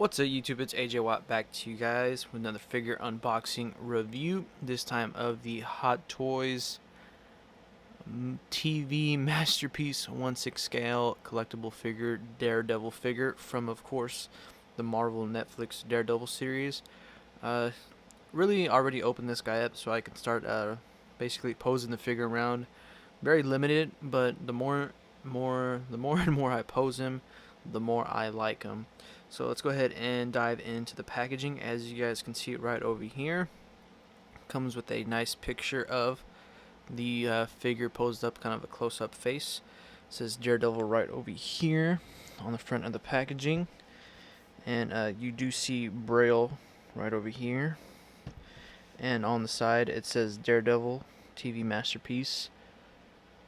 What's up YouTube, it's AJ Watt back to you guys with another figure unboxing review, this time of the Hot Toys TV Masterpiece 1/6 scale collectible figure Daredevil figure from, of course, the Marvel Netflix Daredevil series. Really already opened this guy up so I can start basically posing the figure around. Very limited, but the more and more I pose him, the more I like him. So let's go ahead and dive into the packaging. As you guys can see it right over here, comes with a nice picture of the figure posed up, kind of a close-up face. It says Daredevil right over here on the front of the packaging, and you do see Braille right over here, and on the side it says Daredevil TV Masterpiece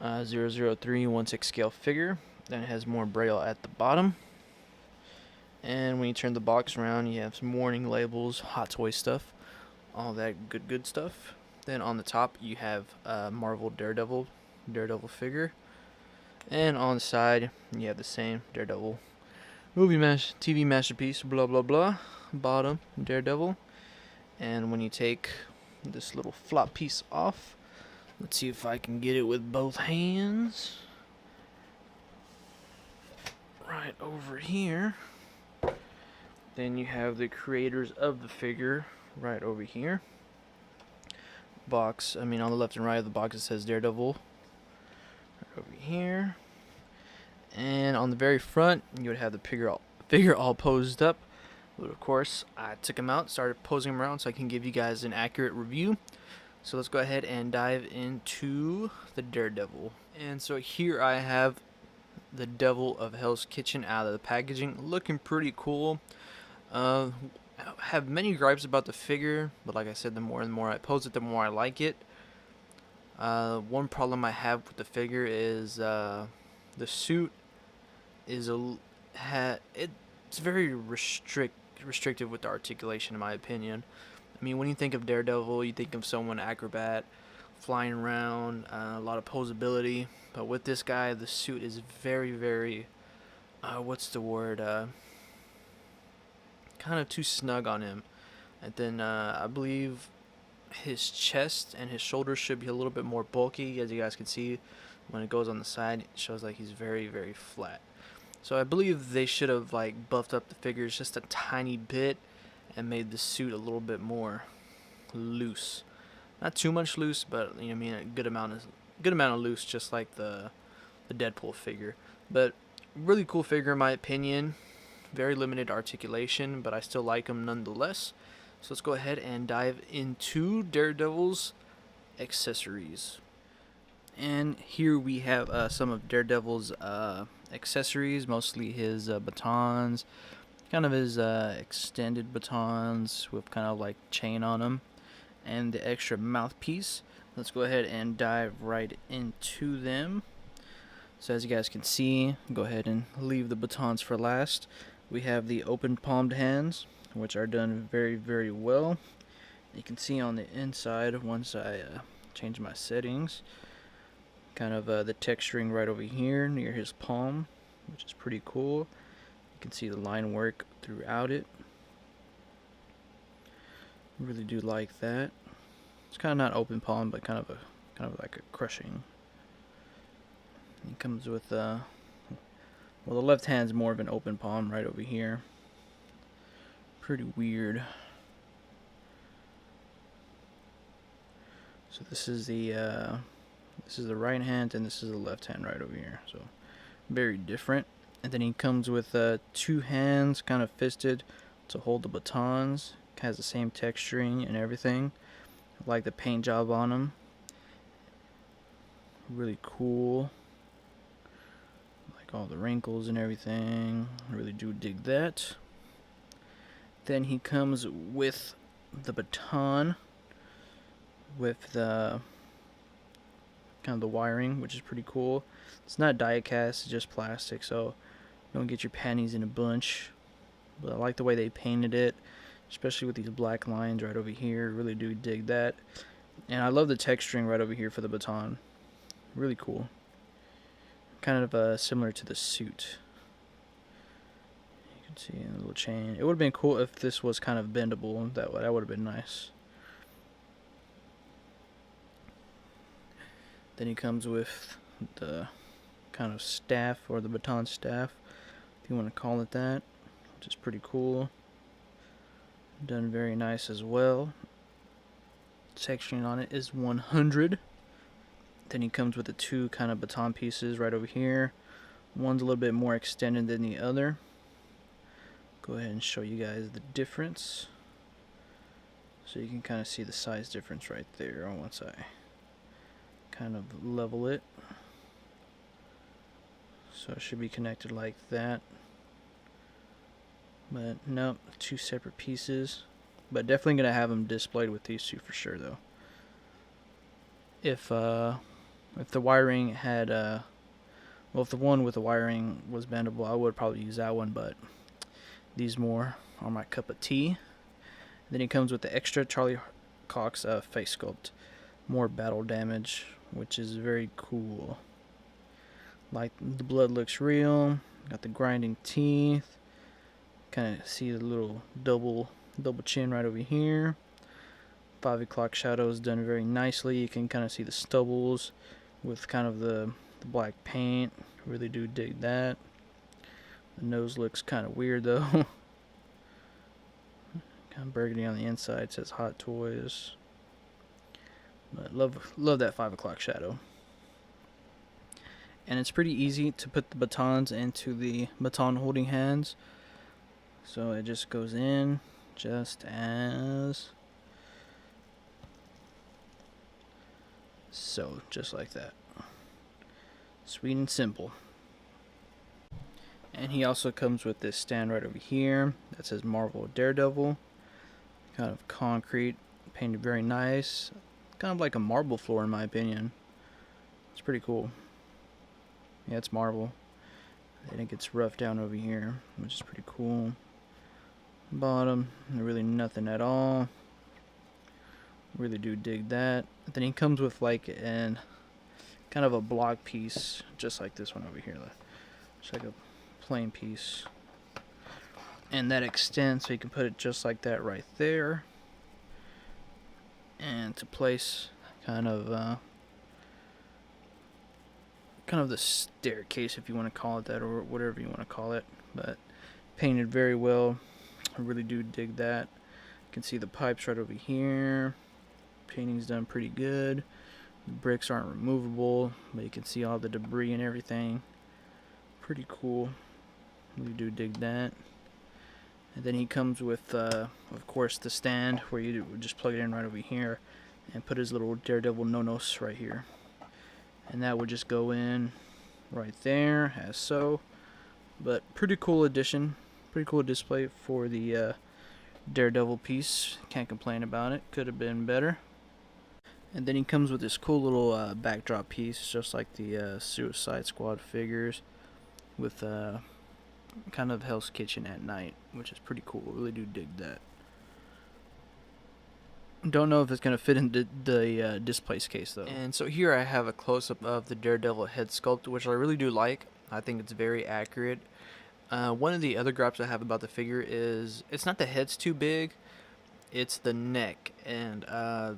003/16 scale figure. Then it has more Braille at the bottom. And when you turn the box around, you have some warning labels, Hot Toy stuff, all that good stuff. Then on the top, you have Marvel Daredevil figure. And on the side, you have the same Daredevil TV masterpiece, blah blah blah. Bottom, Daredevil. And when you take this little flop piece off, let's see if I can get it with both hands. Right over here. Then you have the creators of the figure right over here. Box, on the left and right of the box it says Daredevil right over here. And on the very front, you would have the figure all posed up. But of course, I took him out, started posing him around so I can give you guys an accurate review. So let's go ahead and dive into the Daredevil. And so here I have the Devil of Hell's Kitchen out of the packaging, looking pretty cool. I have many gripes about the figure, but like I said, the more and more I pose it, the more I like it. One problem I have with the figure is the suit is it's very restrictive with the articulation, in my opinion. When you think of Daredevil, you think of someone acrobat, flying around, a lot of posability. But with this guy, the suit is very what's the word? Kind of too snug on him. And then I believe his chest and his shoulders should be a little bit more bulky. As you guys can see, when it goes on the side, it shows like he's very flat. So I believe they should have buffed up the figures just a tiny bit and made the suit a little bit more loose. Not too much loose, but a good amount of loose, just like the Deadpool figure. But really cool figure in my opinion. Very limited articulation, but I still like him nonetheless. So let's go ahead and dive into Daredevil's accessories. And here we have some of Daredevil's accessories, mostly his batons, kind of his extended batons with kind of like chain on them, and the extra mouthpiece. Let's go ahead and dive right into them. So as you guys can see, go ahead and leave the batons for last. We have the open palmed hands, which are done very well. You can see on the inside, once I change my settings, kind of the texturing right over here near his palm, which is pretty cool. You can see the line work throughout it. Really do like that. It's kind of not open palm, but kind of like a crushing. It comes with well, the left hand's more of an open palm right over here. Pretty weird. So this is the right hand, and this is the left hand right over here. So very different. And then he comes with two hands, kind of fisted, to hold the batons. Has the same texturing and everything. I like the paint job on them. Really cool. All the wrinkles and everything. I really do dig that. Then he comes with the baton with the kind of the wiring, which is pretty cool. It's not die cast, it's just plastic, so don't get your panties in a bunch. But I like the way they painted it, especially with these black lines right over here. Really do dig that. And I love the texturing right over here for the baton. Really cool. Kind of similar to the suit. You can Let's see, a little chain. It would have been cool if this was kind of bendable. That would have been nice. Then he comes with the kind of staff, or the baton staff, if you want to call it that, which is pretty cool. Done very nice as well. Texturing on it is 100. Then he comes with the two kind of baton pieces right over here. One's a little bit more extended than the other. Go ahead and show you guys the difference. So you can kind of see the size difference right there once I kind of level it. So it should be connected like that. But nope, two separate pieces. But definitely gonna have them displayed with these two for sure though. If the wiring had well, if the one with the wiring was bendable, I would probably use that one, but these more are my cup of tea. Then he comes with the extra Charlie Cox face sculpt, more battle damage, which is very cool. Like, the blood looks real. Got the grinding teeth. Kind of see the little double chin right over here. 5 o'clock shadow is done very nicely. You can kind of see the stubbles with kind of the black paint. Really do dig that. The nose looks kind of weird though. Kind of burgundy on the inside. It says Hot Toys. But love that 5 o'clock shadow. And it's pretty easy to put the batons into the baton holding hands. So it just goes in just as so, just like that. Sweet and simple. And he also comes with this stand right over here that says Marvel Daredevil. Kind of concrete, painted very nice. Kind of like a marble floor in my opinion. It's pretty cool. Yeah, it's marble. Then it gets roughed down over here, which is pretty cool. Bottom, really nothing at all. Really do dig that. Then he comes with like an kind of a block piece, just like this one over here. It's like a plain piece. And that extends so you can put it just like that right there. And to place kind of the staircase, if you want to call it that, or whatever you want to call it. But painted very well. I really do dig that. You can see the pipes right over here. Painting's done pretty good. The bricks aren't removable, but you can see all the debris and everything. Pretty cool. Really do dig that. And then he comes with, of course, the stand where you would just plug it in right over here and put his little Daredevil no-nos right here. And that would just go in right there, as so. But pretty cool addition. Pretty cool display for the Daredevil piece. Can't complain about it. Could have been better. And then he comes with this cool little backdrop piece, just like the Suicide Squad figures, with kind of Hell's Kitchen at night, which is pretty cool. Really do dig that. Don't know if it's going to fit in the displace case though. And so here I have a close-up of the Daredevil head sculpt, which I really do like. I think it's very accurate. One of the other gripes I have about the figure is it's not the head's too big, it's the neck. And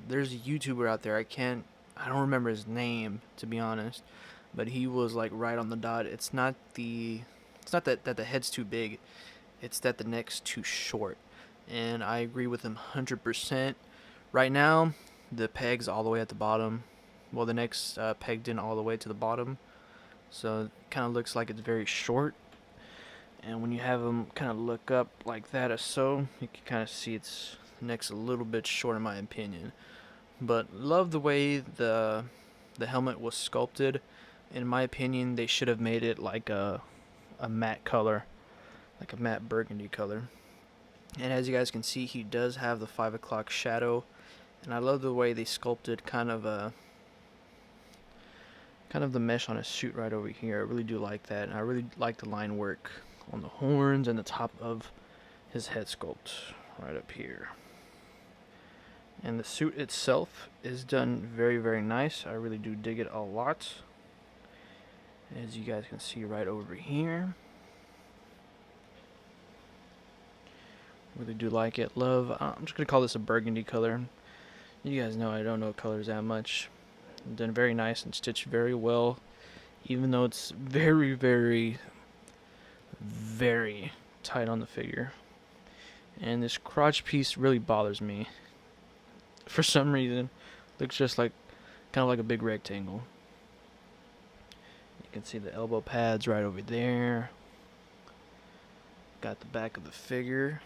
there's a YouTuber out there, I don't remember his name to be honest, but he was like right on the dot. It's not that the head's too big, it's that the neck's too short. And I agree with him 100%. Right now, the peg's all the way at the bottom. Well, the neck's pegged in all the way to the bottom. So it kind of looks like it's very short. And when you have them kind of look up like that or so, you can kind of see its neck's a little bit short in my opinion. But love the way the helmet was sculpted. In my opinion, they should have made it like a matte color, like a matte burgundy color. And as you guys can see, he does have the 5 o'clock shadow. And I love the way they sculpted kind of the mesh on his suit right over here. I really do like that. And I really like the line work on the horns and the top of his head sculpt right up here. And the suit itself is done very, very nice. I really do dig it a lot. As you guys can see right over here. Really do like it. Love. I'm just gonna call this a burgundy color. You guys know I don't know colors that much. Done very nice and stitched very well, even though it's very, very, very tight on the figure. And this crotch piece really bothers me. For some reason, looks just like kind of like a big rectangle. You can see the elbow pads right over there. Got the back of the figure.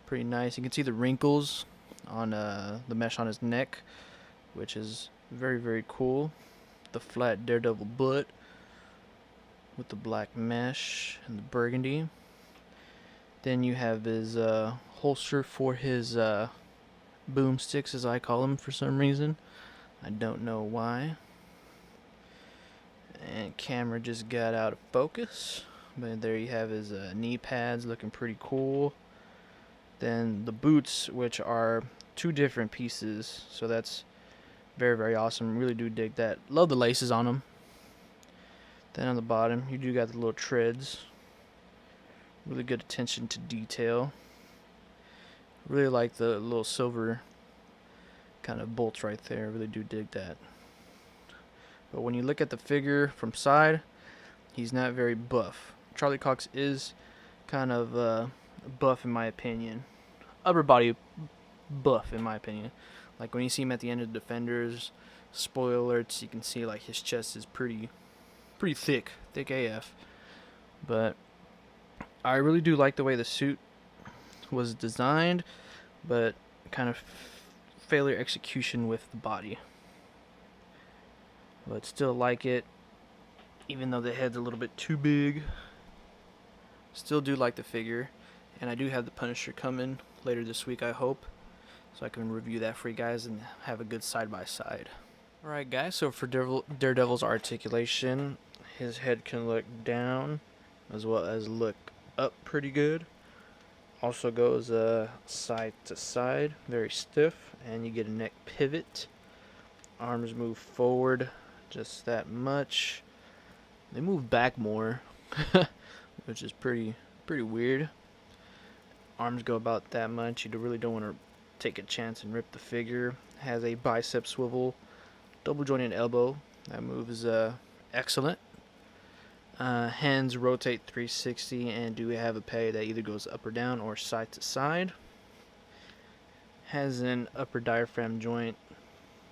Pretty nice. You can see the wrinkles on the mesh on his neck, which is very, very cool. The flat Daredevil butt with the black mesh and the burgundy. Then you have his holster for his boomsticks, as I call them for some reason. I don't know why. And camera just got out of focus. But there you have his knee pads, looking pretty cool. Then the boots, which are two different pieces, so that's very, very awesome. Really do dig that. Love the laces on them. Then on the bottom, you do got the little treads. Really good attention to detail. Really like the little silver kind of bolts right there. Really do dig that. But when you look at the figure from side, he's not very buff. Charlie Cox is kind of buff in my opinion. Upper body buff in my opinion. Like when you see him at the end of Defenders, spoiler alerts, you can see like his chest is pretty thick AF. But I really do like the way the suit was designed, but kind of failure execution with the body. But still like it, even though the head's a little bit too big. Still do like the figure, and I do have the Punisher coming later this week, I hope, so I can review that for you guys and have a good side-by-side. Alright guys, so for Daredevil's articulation, his head can look down as well as look up pretty good. Also goes side to side, very stiff, and you get a neck pivot. Arms move forward just that much. They move back more, which is pretty weird. Arms go about that much. You really don't want to take a chance and rip the figure. Has a bicep swivel, double jointed elbow. That move is excellent. Hands rotate 360 and do have a peg that either goes up or down or side to side. Has an upper diaphragm joint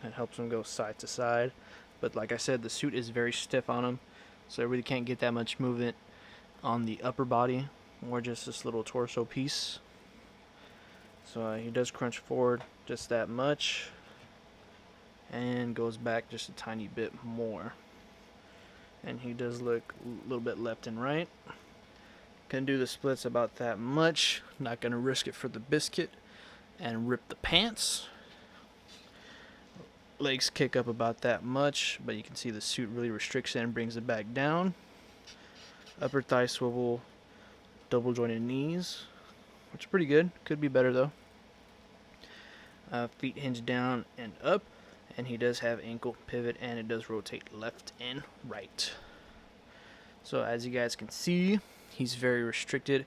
that helps him go side to side. But like I said, the suit is very stiff on him, so I really can't get that much movement on the upper body or just this little torso piece. So he does crunch forward just that much and goes back just a tiny bit more. And he does look a little bit left and right. Can do the splits about that much. Not going to risk it for the biscuit and rip the pants. Legs kick up about that much, but you can see the suit really restricts it and brings it back down. Upper thigh swivel, double jointed knees, which is pretty good. Could be better though. Feet hinge down and up, and he does have ankle pivot, and it does rotate left and right. So as you guys can see, he's very restricted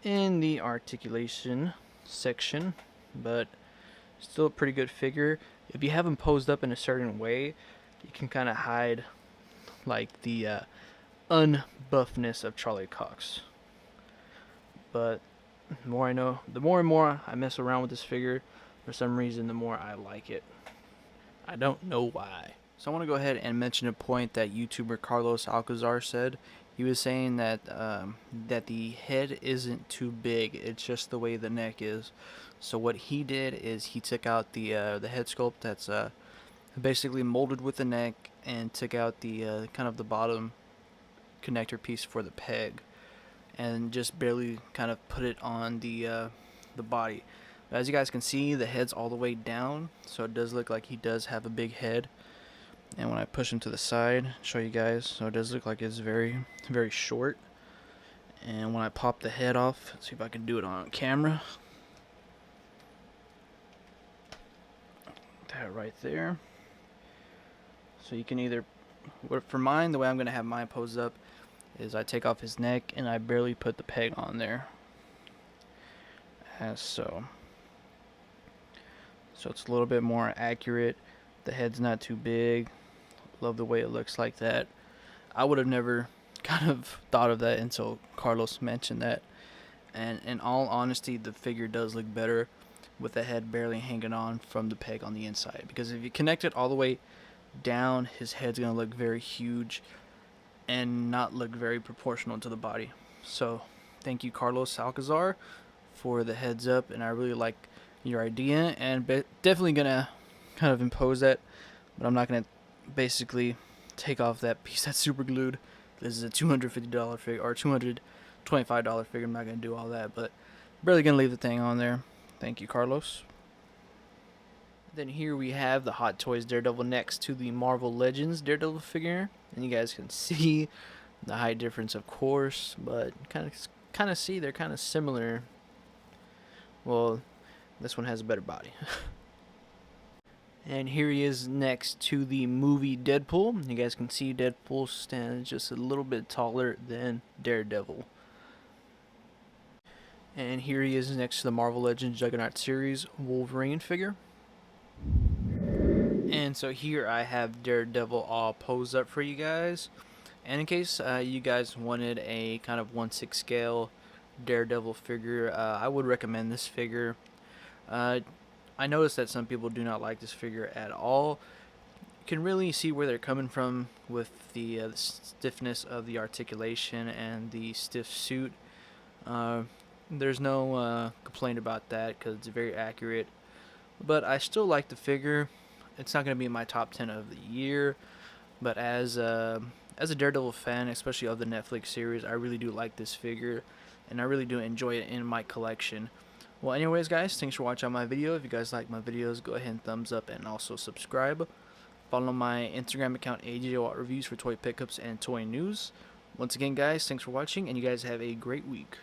in the articulation section, but still a pretty good figure. If you have him posed up in a certain way, you can kind of hide like the unbuffness of Charlie Cox. But the more I know, the more and more I mess around with this figure, for some reason the more I like it. I don't know why. So I want to go ahead and mention a point that YouTuber Carlos Alcazar said. He was saying that that the head isn't too big, it's just the way the neck is. So what he did is he took out the head sculpt that's basically molded with the neck, and took out the kind of the bottom connector piece for the peg, and just barely kind of put it on the body. As you guys can see, the head's all the way down, so it does look like he does have a big head. And when I push him to the side, show you guys, so it does look like it's very, very short. And when I pop the head off, let's see if I can do it on camera. That right there. So you can either, for mine, the way I'm going to have mine posed up is I take off his neck and I barely put the peg on there. as so. So it's a little bit more accurate. The head's not too big. Love the way it looks like that. I would have never kind of thought of that until Carlos mentioned that. And in all honesty, the figure does look better with the head barely hanging on from the peg on the inside. Because if you connect it all the way down, his head's going to look very huge and not look very proportional to the body. So thank you, Carlos Alcazar, for the heads up. And I really like your idea, and definitely going to kind of impose that. But I'm not going to basically take off that piece that's super glued. This is a $250 figure, or $225 figure. I'm not going to do all that, but barely going to leave the thing on there. Thank you, Carlos. Then here we have the Hot Toys Daredevil next to the Marvel Legends Daredevil figure. And you guys can see the height difference, of course, but kind of see they're kind of similar. Well, this one has a better body. And here he is next to the movie Deadpool. You guys can see Deadpool stands just a little bit taller than Daredevil. And here he is next to the Marvel Legends Juggernaut series Wolverine figure. And so here I have Daredevil all posed up for you guys. And in case you guys wanted a kind of 1/6 scale Daredevil figure, I would recommend this figure. I noticed that some people do not like this figure at all. You can really see where they're coming from with the stiffness of the articulation and the stiff suit. There's no complaint about that because it's very accurate. But I still like the figure. It's not going to be in my top 10 of the year. But as a Daredevil fan, especially of the Netflix series, I really do like this figure. And I really do enjoy it in my collection. Well, anyways, guys, thanks for watching my video. If you guys like my videos, go ahead and thumbs up and also subscribe. Follow my Instagram account, AJ Reviews, for toy pickups and toy news. Once again, guys, thanks for watching, and you guys have a great week.